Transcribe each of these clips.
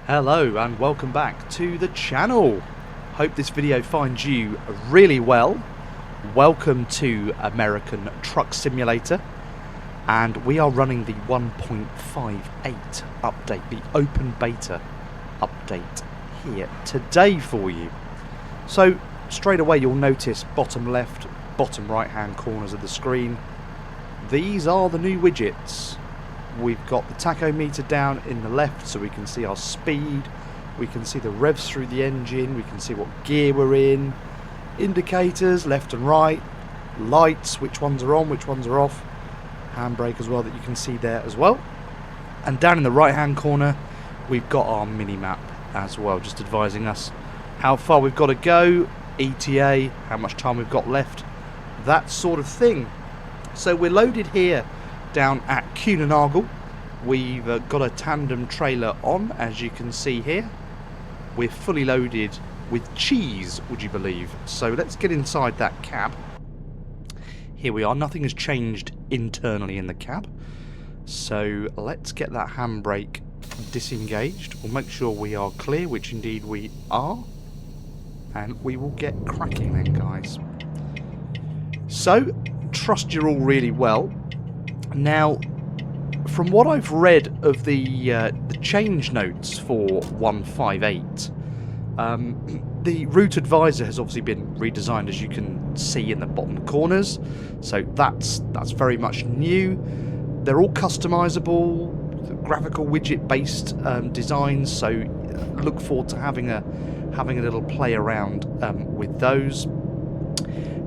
Hello and welcome back to the channel. Hope this video finds you really well. Welcome to American Truck Simulator, and we are running the 1.58 update, the open beta update here today for you. So straight away you'll notice bottom left, bottom right hand corners of the screen, these are the new widgets. We've got the tachometer down in the left so we can see our speed, we can see the revs through the engine, we can see what gear we're in, indicators left and right, lights, which ones are on, which ones are off, handbrake as well that you can see there as well. And down in the right hand corner we've got our mini map as well, just advising us how far we've got to go, ETA, how much time we've got left, that sort of thing. So we're loaded here down at Cunanagle. We've got a tandem trailer on, as you can see here. We're fully loaded with cheese, would you believe? So let's get inside that cab. Here we are, nothing has changed internally in the cab. So let's get that handbrake disengaged. We'll make sure we are clear, which indeed we are. And we will get cracking then, guys. So, trust you're all really well. Now, from what I've read of the change notes for 158, the route advisor has obviously been redesigned, as you can see in the bottom corners. So that's very much new. They're all customizable, graphical widget based designs. So look forward to having a little play around with those.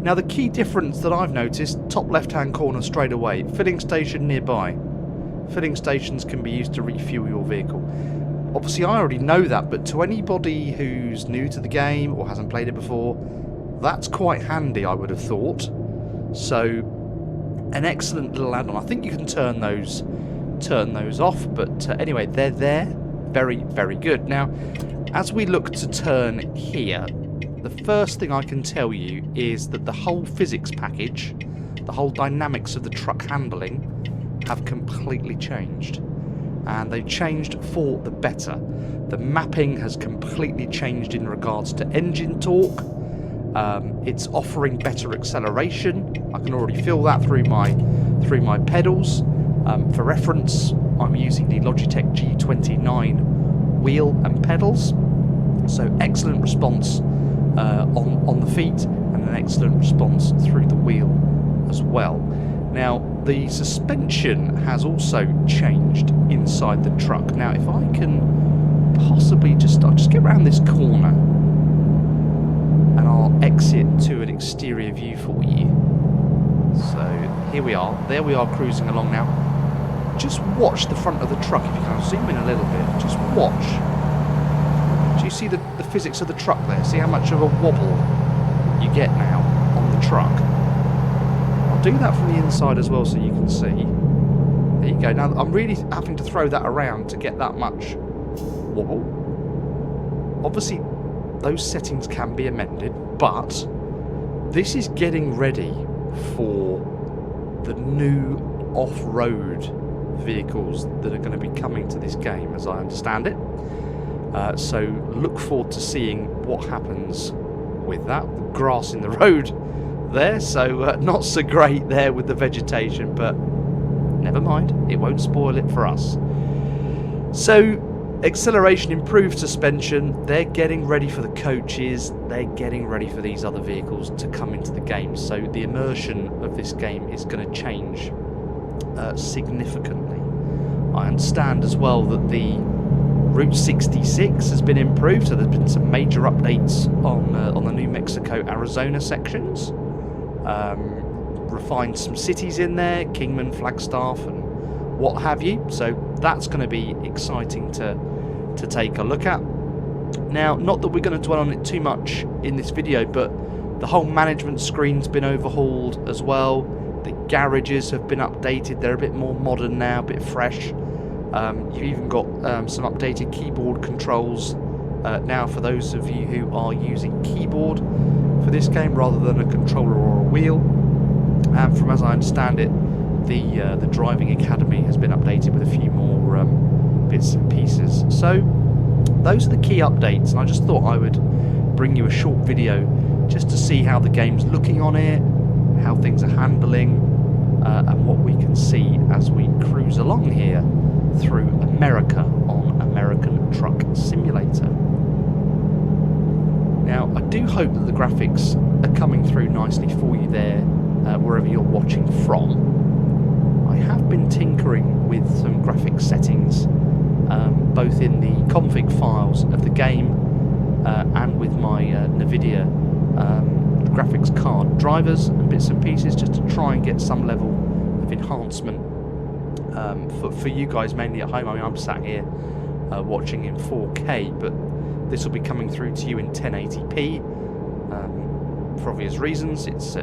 Now the key difference that I've noticed, top left hand corner straight away, filling station nearby. Filling stations can be used to refuel your vehicle. Obviously I already know that, but to anybody who's new to the game or hasn't played it before, that's quite handy, I would have thought. So an excellent little add-on. I think you can turn those off, but anyway, they're there. Very, very good. Now, as we look to turn here, the first thing I can tell you is that the whole physics package, the whole dynamics of the truck handling have completely changed. And they've changed for the better. The mapping has completely changed in regards to engine torque. It's offering better acceleration. I can already feel that through my pedals. For reference, I'm using the Logitech G29 wheel and pedals. So excellent response on the feet, and an excellent response through the wheel as well. Now the suspension has also changed inside the truck. Now if I can possibly I'll just get around this corner and I'll exit to an exterior view for you. So here we are, there we are cruising along now. Just watch the front of the truck. If you can zoom in a little bit, just watch. Do you see the physics of the truck there? See how much of a wobble you get now on the truck? I'll do that from the inside as well so you can see. There you go. Now I'm really having to throw that around to get that much wobble. Obviously those settings can be amended, but this is getting ready for the new off-road vehicles that are going to be coming to this game, as I understand it. So look forward to seeing what happens with that. The grass in the road there, so not so great there with the vegetation, but never mind, it won't spoil it for us. So acceleration, improved suspension, they're getting ready for the coaches, they're getting ready for these other vehicles to come into the game. So the immersion of this game is going to change significantly. I understand as well that the Route 66 has been improved, so there's been some major updates on the New Mexico-Arizona sections. Refined some cities in there, Kingman, Flagstaff, and what have you. So that's going to be exciting to take a look at. Now, not that we're going to dwell on it too much in this video, but the whole management screen's been overhauled as well. The garages have been updated. They're a bit more modern now, a bit fresh. You've even got some updated keyboard controls now for those of you who are using keyboard for this game rather than a controller or a wheel. And from as I understand it, the driving academy has been updated with a few more bits and pieces. So those are the key updates, and I just thought I would bring you a short video just to see how the game's looking on it, how things are handling, and what we can see as we cruise along here through America on American Truck Simulator. Now, I do hope that the graphics are coming through nicely for you there, wherever you're watching from. I have been tinkering with some graphics settings, both in the config files of the game and with my NVIDIA graphics card drivers and bits and pieces, just to try and get some level of enhancement for you guys mainly at home. I mean, I'm sat here watching in 4K, but this will be coming through to you in 1080p for obvious reasons. It's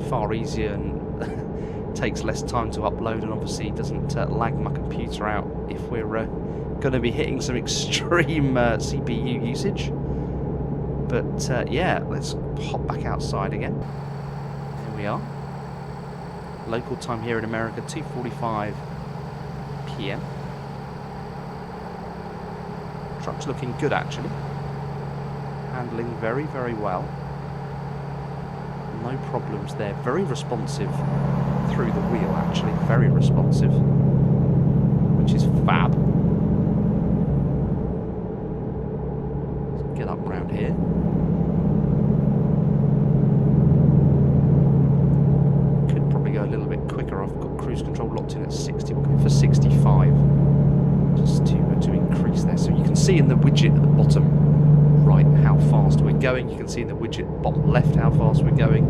far easier and takes less time to upload, and obviously doesn't lag my computer out if we're going to be hitting some extreme CPU usage. But yeah, let's hop back outside again. Here we are. Local time here in America, 2:45 PM. Truck's looking good actually. Handling very, very well. No problems there. Very responsive through the wheel actually. Very responsive. Which is fab. Let's get up round here. Could probably go a little bit quicker. I've got cruise control locked in at 60. We'll go for 65. Just to increase there. So you can see in the widget at the bottom right how fast we're going. You can see in the widget bottom left how fast we're going,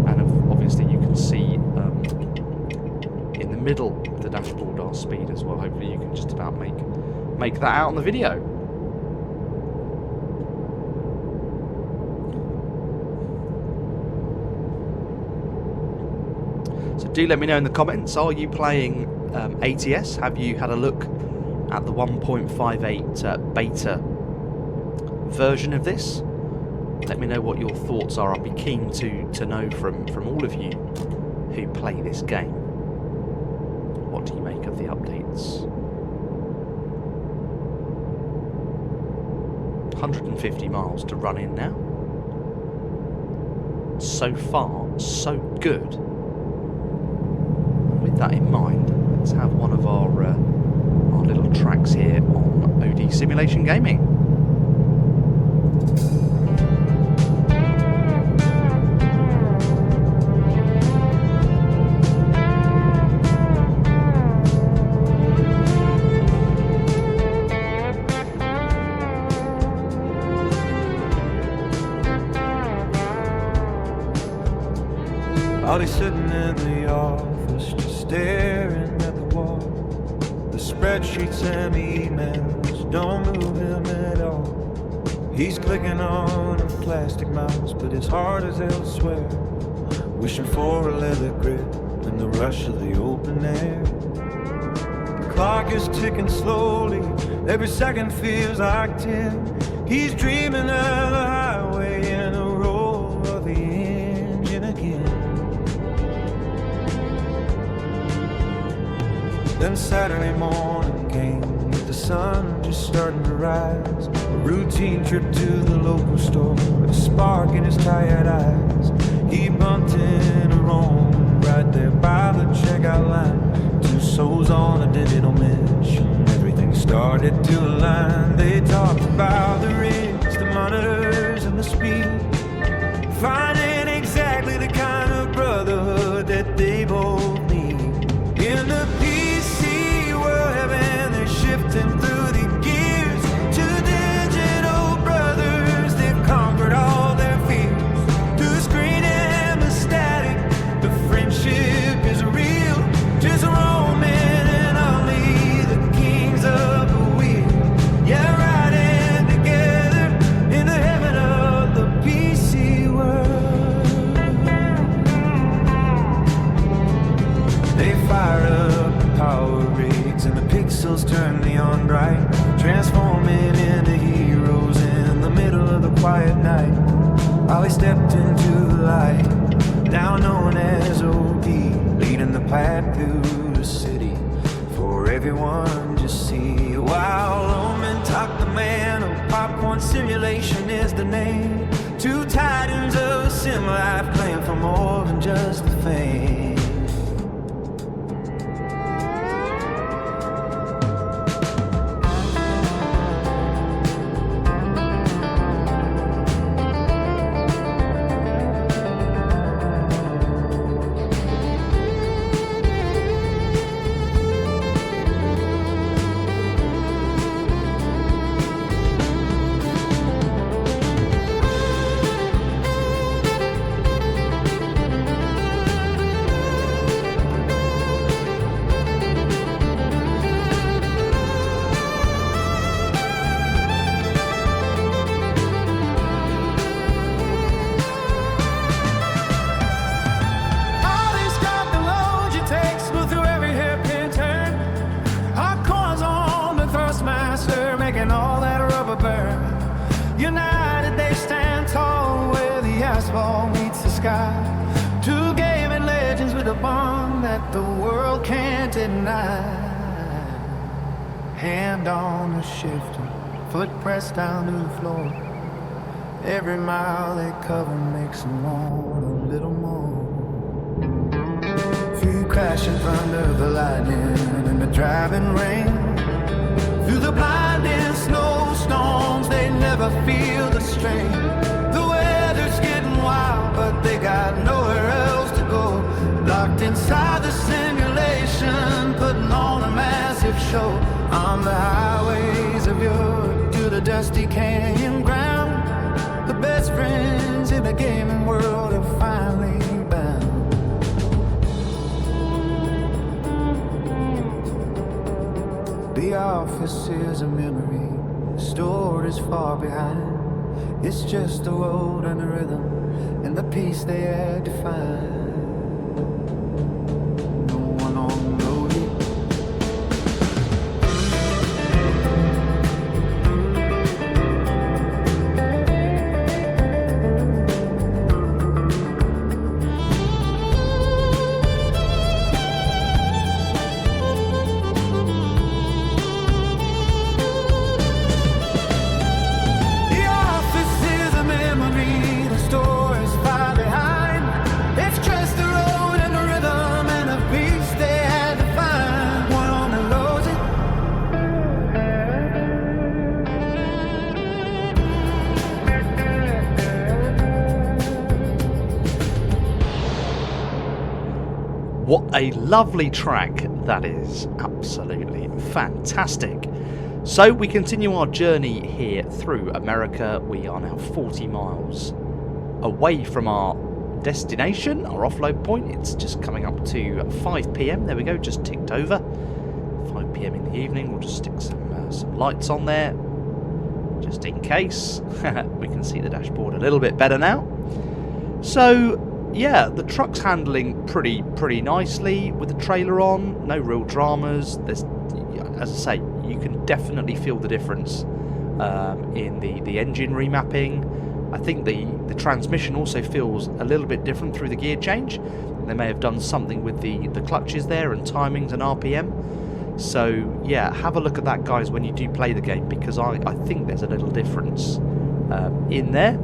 and obviously you can see in the middle of the dashboard our speed as well. Hopefully you can just about make that out on the video. So do let me know in the comments, are you playing ATS? Have you had a look at the 1.58 beta version of this? Let me know what your thoughts are. I'll be keen to know from all of you who play this game. What do you make of the updates? 150 miles to run in now. So far, so good. With that in mind, let's have one of our little tracks here on OD Simulation Gaming. I'll be sitting in the office just staring at the wall. The spreadsheets and emails don't move him at all. He's clicking on a plastic mouse, but his heart is elsewhere, wishing for a leather grip in the rush of the open air. The clock is ticking slowly, every second feels like 10. He's dreaming of the highway and a roar of the engine again. Then Saturday morning came with the sun just starting to rise. A routine trip to the local store with a spark in his tired eyes. He bumped into Rome right there by the checkout line. 2 souls on a digital mission. Everything started to align. They talked about the rigs, the monitors, and the speed, finding exactly the kind of brotherhood that they both need. In the shifting through the gears to digital brothers, they've conquered all their fears. Through the screen and the static, the friendship is real. Just roaming and only the kings of the wheel. Yeah, riding together in the heaven of the PC world. They fire up the power rigs and the pixels turn neon bright, transforming into heroes in the middle of the quiet night. Ollie stepped into the light, now known as OD, leading the path through the city for everyone to see. While Roman talked the man of ball meets the sky. Two gaming legends with a bond that the world can't deny. Hand on the shifter, foot pressed down to the floor. Every mile they cover makes them want a little more. Few crashing under the lightning and the driving rain. Through the blinding snowstorms, they never feel the strain. The weather's getting wild, but they got nowhere else to go. Locked inside the simulation, putting on a massive show. On the highways of Europe to the dusty canyon ground, the best friends in the gaming world are finally bound. The office is a memory, stored as far behind. It's just the road and the rhythm and the peace they had to find. No one on the road yet. What a lovely track that is. Absolutely fantastic. So we continue our journey here through America. We are now 40 miles away from our destination, our offload point. It's just coming up to 5 p.m. There we go, just ticked over. 5 p.m. in the evening. We'll just stick some lights on there, just in case. We can see the dashboard a little bit better now. So yeah, the truck's handling pretty nicely with the trailer on. No real dramas. There's, as I say, you can definitely feel the difference in the engine remapping. I think the transmission also feels a little bit different through the gear change. They may have done something with the clutches there and timings and RPM. So yeah, have a look at that, guys, when you do play the game, because I think there's a little difference in there.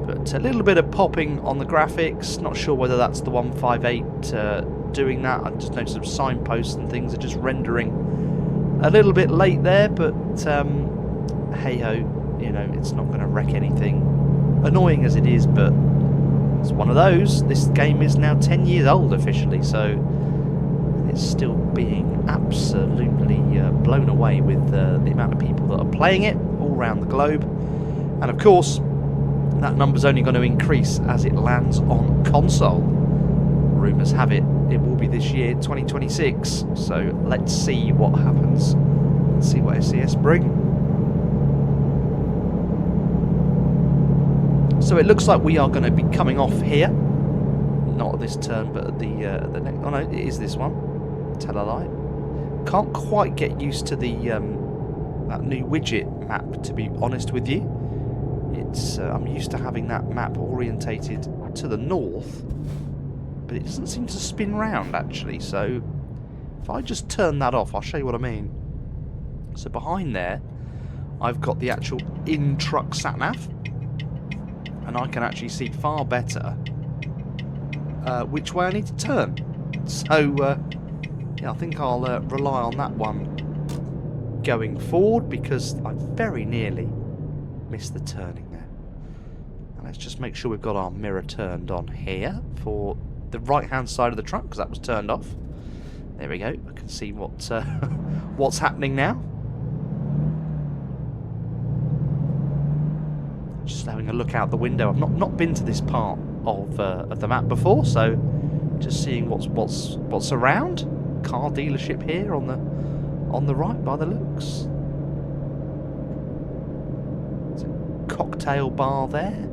But a little bit of popping on the graphics. Not sure whether that's the 158 doing that. I just noticed some signposts and things are just rendering a little bit late there, but hey ho, you know, it's not going to wreck anything. Annoying as it is, but it's one of those. This game is now 10 years old officially, so it's still being absolutely blown away with the amount of people that are playing it all around the globe. And of course, that number's only going to increase as it lands on console. Rumours have it will be this year, 2026. So let's see what happens. Let's see what SCS bring. So it looks like we are going to be coming off here. Not at this turn, but at the next. Oh no, it is this one. Tell a lie. Can't quite get used to the that new widget map, to be honest with you. It's I'm used to having that map orientated to the north, but it doesn't seem to spin round actually. So if I just turn that off, I'll show you what I mean. So behind there, I've got the actual in-truck sat-nav, and I can actually see far better which way I need to turn. So yeah, I think I'll rely on that one going forward, because I very nearly missed the turning there. And let's just make sure we've got our mirror turned on here for the right hand side of the truck, because that was turned off. There we go. I can see what what's happening now. Just having a look out the window. I've not been to this part of the map before, so just seeing what's around. Car dealership here on the right by the looks. There's a cocktail bar there.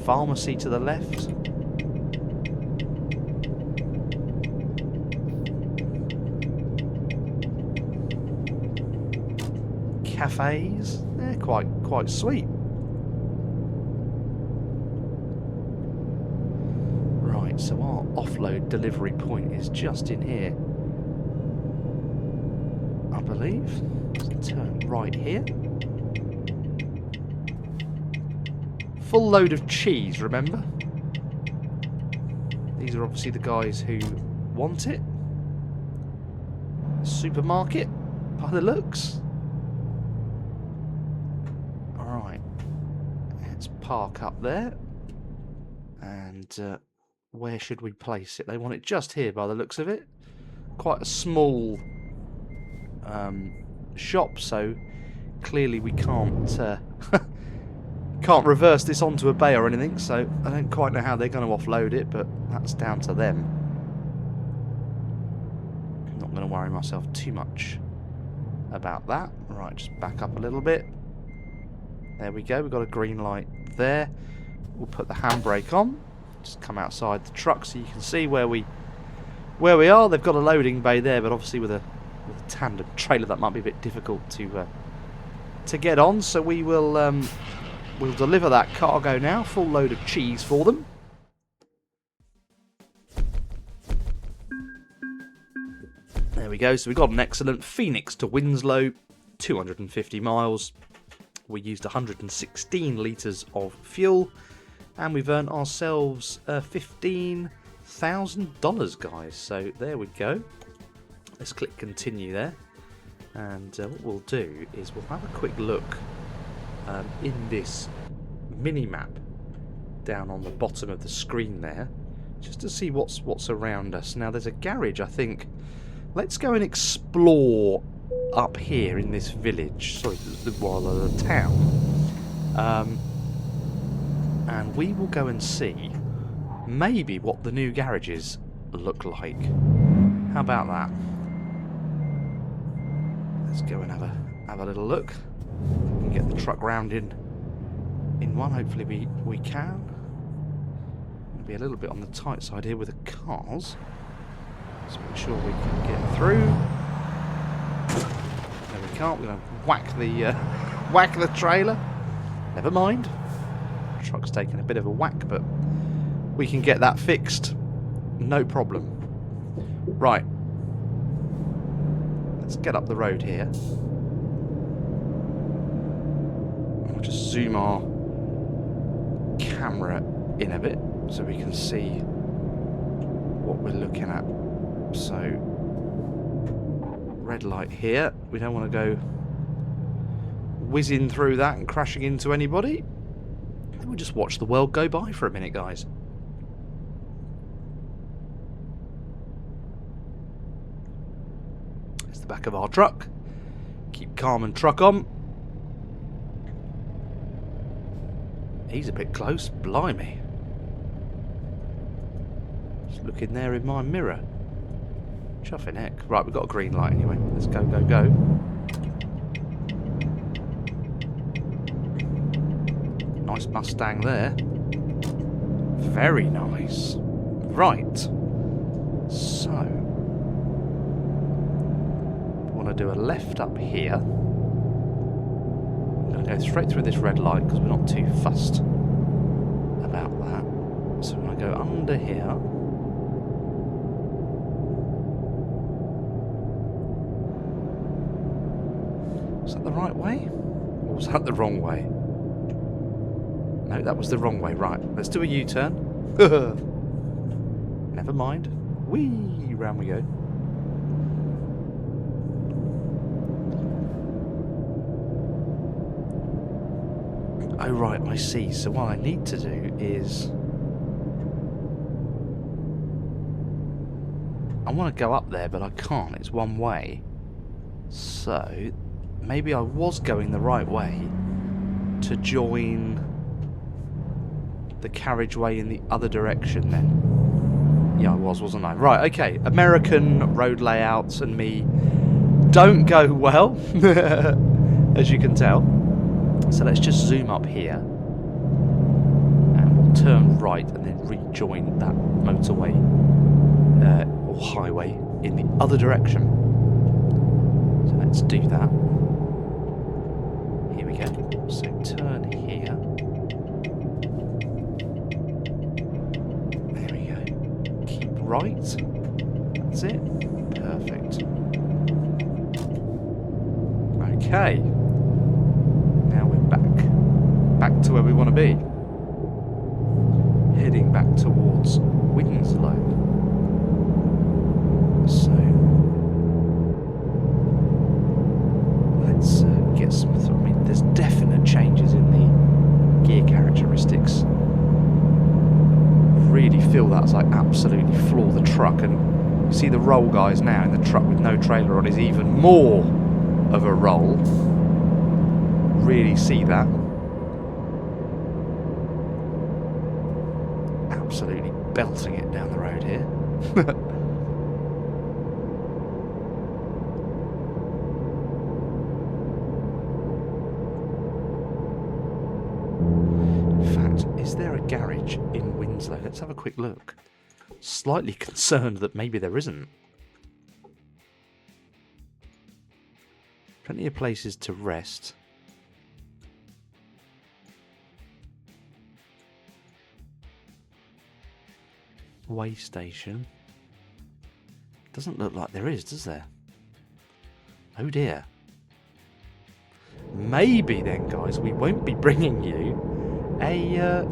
Pharmacy to the left. cafes. They're quite sweet. Right, so our offload delivery point is just in here, I believe. Let's turn right here. Full load of cheese, remember? These are obviously the guys who want it. Supermarket, by the looks. Alright. Let's park up there. And where should we place it? They want it just here, by the looks of it. Quite a small shop, so clearly we can't can't reverse this onto a bay or anything, so I don't quite know how they're going to offload it, but that's down to them. I'm not going to worry myself too much about that. Right, just back up a little bit. There we go, we've got a green light there. We'll put the handbrake on. Just come outside the truck so you can see where we are. They've got a loading bay there, but obviously with a tandem trailer that might be a bit difficult to get on, so we will we'll deliver that cargo now, full load of cheese for them. There we go, so we got an excellent Phoenix to Winslow, 250 miles. We used 116 litres of fuel, and we've earned ourselves $15,000, guys. So there we go. Let's click continue there, and what we'll do is we'll have a quick look in this mini-map down on the bottom of the screen there, just to see what's around us. Now there's a garage, I think. Let's go and explore up here in this village, sorry, the town, and we will go and see maybe what the new garages look like. How about that? Let's go and have a little look. We can get the truck round in one. Hopefully we can. It'll be a little bit on the tight side here with the cars. Let's make sure we can get through. No, we can't. We're going to whack the trailer. Never mind. The truck's taking a bit of a whack, but we can get that fixed. No problem. Right. Let's get up the road here. I'll just zoom our camera in a bit so we can see what we're looking at. So, red light here. We don't want to go whizzing through that and crashing into anybody. We'll just watch the world go by for a minute, guys. It's the back of our truck. Keep calm and truck on. He's a bit close, blimey. Just look in there in my mirror. Chuffing heck. Right, we've got a green light anyway. Let's go, go, go. Nice Mustang there. Very nice. Right. So. I want to do a left up here. I'm going to go straight through this red light because we're not too fussed about that. So I'm going to go under here. Was that the right way? Or was that the wrong way? No, that was the wrong way. Right, let's do a U-turn. Never mind. Whee! Round we go. Oh, right, I see. So what I need to do is... I want to go up there, but I can't. It's one way. So... maybe I was going the right way to join the carriageway in the other direction then. Yeah, I was, wasn't I? Right, okay. American road layouts and me don't go well, as you can tell. So let's just zoom up here. And we'll turn right and then rejoin that motorway or highway in the other direction. So let's do that. Here we go. So turn here. There we go. Keep right. That's it. Perfect. Okay. Now we're back to where we want to be. Heading back towards Winslow. So let's get some. I mean, there's definite changes in the gear characteristics. Really feel that's like absolutely floor the truck, and you see the roll guys now in the truck with no trailer on is even more of a roll. Really see that. Absolutely belting it down the road here. In fact, is there a garage in Winslow? Let's have a quick look. Slightly concerned that maybe there isn't. Plenty of places to rest. Way station. Doesn't look like there is, does there? Oh dear. Maybe then, guys, we won't be bringing you a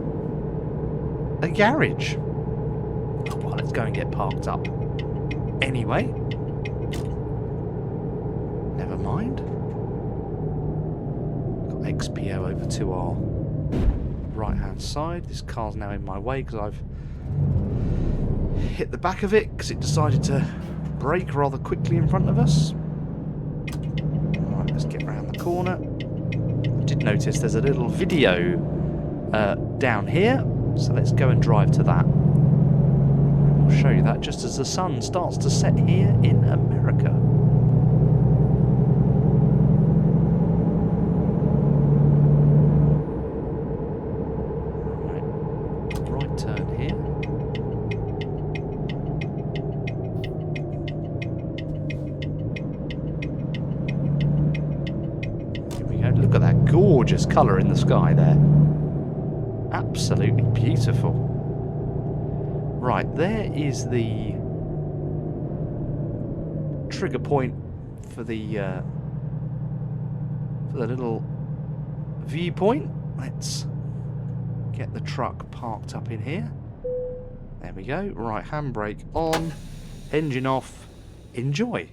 garage. Well, let's go and get parked up. Anyway. Never mind. Got XPO over to our right-hand side. This car's now in my way because I've hit the back of it because it decided to brake rather quickly in front of us. Alright, let's get around the corner. I did notice there's a little video down here, so let's go and drive to that. We'll show you that just as the sun starts to set here in America. Right turn here. Look at that gorgeous colour in the sky there. Absolutely beautiful. Right, there is the trigger point for the little viewpoint. Let's get the truck parked up in here. There we go. Right, handbrake on, engine off. Enjoy.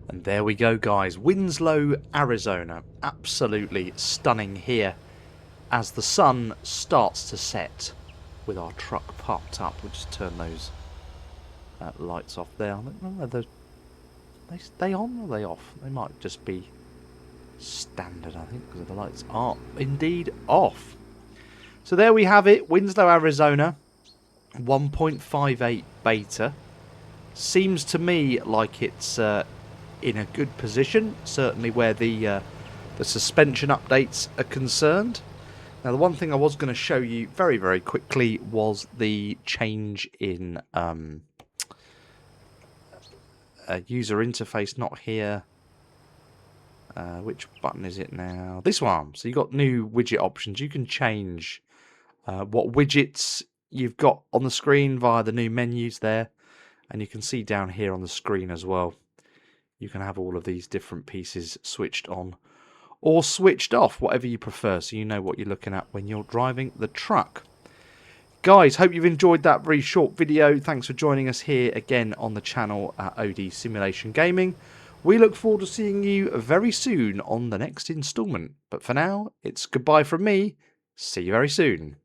And there we go, guys. Winslow, Arizona. Absolutely stunning here as the sun starts to set with our truck parked up. We'll just turn those lights off there. I don't know whether they stay on or are they off. They might just be standard, I think, because the lights are indeed off. So there we have it. Winslow, Arizona. 1.58 beta. Seems to me like it's in a good position, certainly where the suspension updates are concerned. Now, the one thing I was going to show you very, very quickly was the change in user interface, not here. Which button is it now? This one. So you've got new widget options. You can change what widgets you've got on the screen via the new menus there. And you can see down here on the screen as well. You can have all of these different pieces switched on or switched off, whatever you prefer, so you know what you're looking at when you're driving the truck. Guys, hope you've enjoyed that very short video. Thanks for joining us here again on the channel at OD Simulation Gaming. We look forward to seeing you very soon on the next instalment. But for now, it's goodbye from me. See you very soon.